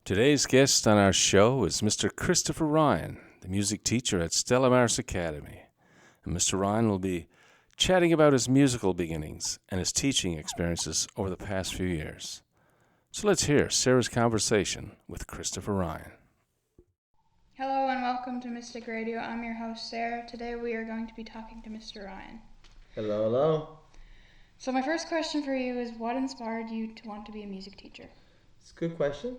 Today's guest on our show is Mr. Christopher Ryan, the music teacher at Stella Maris Academy. And Mr. Ryan will be chatting about his musical beginnings and his teaching experiences over the past few years. So let's hear Sarah's conversation with Christopher Ryan. Hello and welcome to Mystic Radio. I'm your host, Sarah. Today we are going to be talking to Mr. Ryan. Hello. So my first question for you is, what inspired you to want to be a music teacher? It's a good question.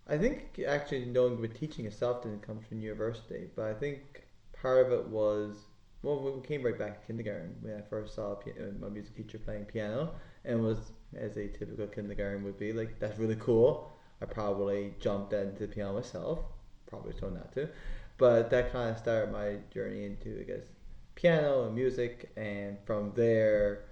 I think actually knowing the teaching itself didn't come from university, but I think part of it was, well, we came right back to kindergarten when I first saw my music teacher playing piano, and was, as a typical kindergarten would be, like, that's really cool. I probably jumped into the piano myself, probably told not to, but that kind of started my journey into, I guess, piano and music, and from there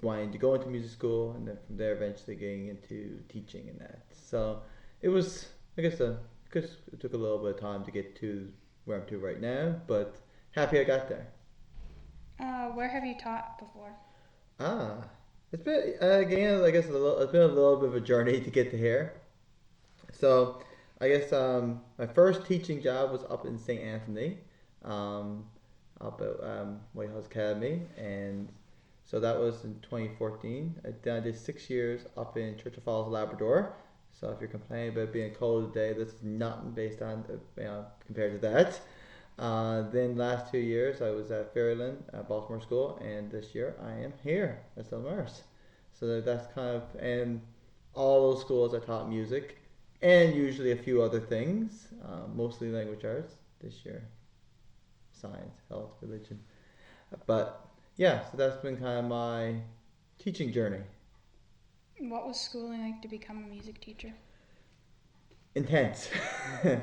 wanting to go into music school, and then from there eventually getting into teaching and that. So it was, I guess, because it took a little bit of time to get to where I'm to right now, but happy I got there. Where have you taught before? Ah, it's been, again, I guess it's been a little bit of a journey to get to here. So I guess my first teaching job was up in St. Anthony, um, up at White House Academy, and so that was in 2014. Then I did 6 years up in Churchill Falls, Labrador. So if you're complaining about being cold today, this is nothing based on, compared to that. Then last 2 years I was at Fairyland at Baltimore School, and this year I am here at Stella Maris. So that's kind of, and all those schools I taught music, and usually a few other things, mostly language arts. This year, science, health, religion. But yeah, so that's been kind of my teaching journey. What was schooling like to become a music teacher? Intense.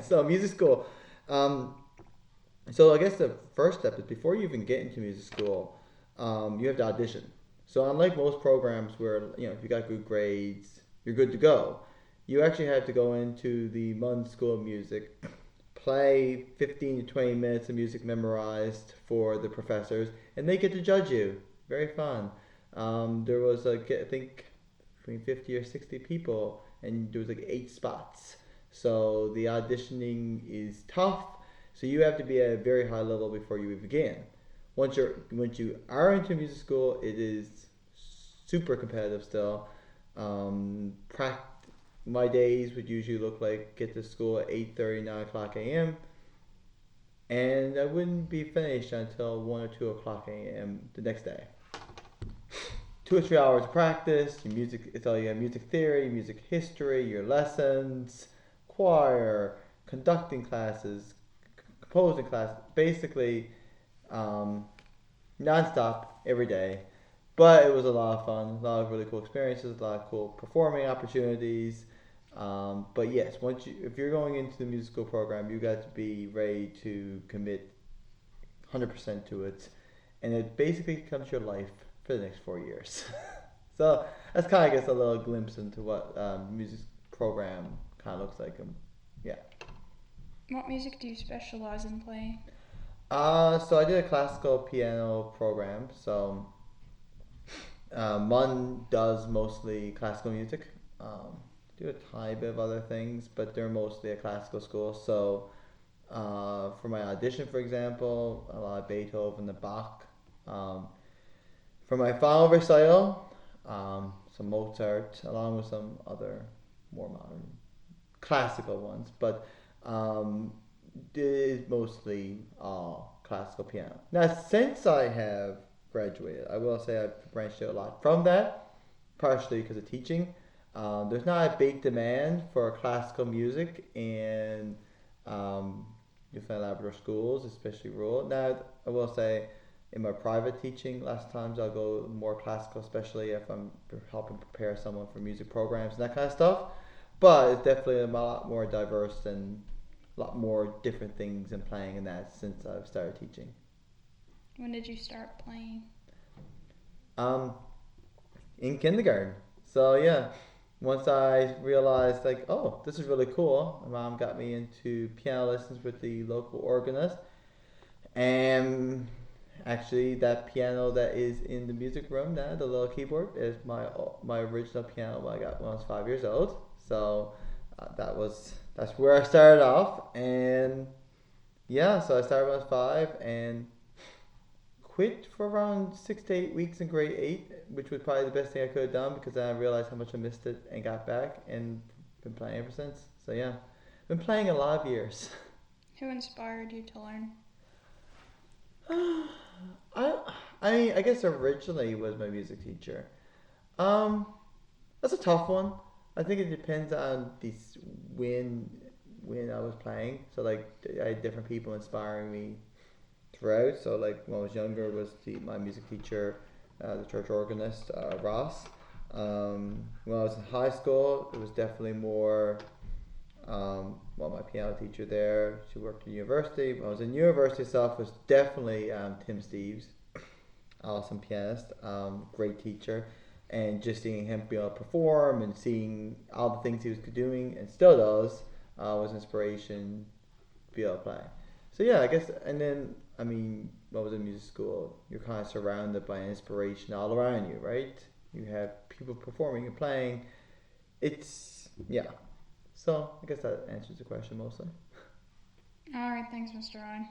So music school. So I guess the first step is, before you even get into music school, you have to audition. So unlike most programs where, if you got good grades, you're good to go, you actually have to go into the Munn School of Music, play 15 to 20 minutes of music memorized for the professors, and they get to judge you. Very fun. There was, I think, between 50 or 60 people, and there was like 8 spots. So the auditioning is tough. So you have to be at a very high level before you begin. Once you are into music school, it is super competitive still. My days would usually look like, get to school at 8:30, 9 o'clock a.m., and I wouldn't be finished until 1 or 2 o'clock a.m. the next day. 2 or 3 hours of practice, your music, it's all you have: music theory, music history, your lessons, choir, conducting classes, composing class, basically non-stop every day. But it was a lot of fun, a lot of really cool experiences, a lot of cool performing opportunities. But yes, if you're going into the musical program, you got to be ready to commit 100% to it, and it basically becomes your life for the next 4 years. So that's kind of, I guess, a little glimpse into what music program kind of looks like. Yeah. What music do you specialize in playing? So I did a classical piano program. So Munn does mostly classical music. Do a tiny bit of other things, but they're mostly a classical school. So for my audition, for example, a lot of Beethoven and Bach. For my final recital, some Mozart, along with some other more modern classical ones, but it is mostly all classical piano. Now, since I have graduated, I will say I've branched out a lot from that, partially because of teaching. There's not a big demand for classical music in Newfoundland Labrador schools, especially rural. Now, I will say, in my private teaching, last times I'll go more classical, especially if I'm helping prepare someone for music programs and that kind of stuff. But it's definitely a lot more diverse and a lot more different things in playing in that since I've started teaching. When did you start playing? Um, in kindergarten. So yeah, once I realized, like, oh, this is really cool, my mom got me into piano lessons with the local organist, and Actually, that piano that is in the music room now, the little keyboard, is my original piano I got when I was 5 years old. So that's where I started off, and yeah, so I started when I was five and quit for around 6 to 8 weeks in grade eight, which was probably the best thing I could have done because then I realized how much I missed it and got back and been playing ever since. So yeah, been playing a lot of years. Who inspired you to learn? I I guess originally was my music teacher. Um, that's a tough one. I think it depends on this when when I was playing. So like I had different people inspiring me throughout. So like when I was younger was my music teacher, the church organist Ross. When I was in high school, it was definitely more. My piano teacher there, she worked in university. When I was in university itself, was definitely Tim Steves, awesome pianist, great teacher, and just seeing him be able to perform and seeing all the things he was doing and still does was inspiration to be able to play. So yeah, I guess, and then I mean, when I was in music school, you're kind of surrounded by inspiration all around you, right? You have people performing and playing. It's yeah. So I guess that answers the question mostly. All right, thanks, Mr. Ryan.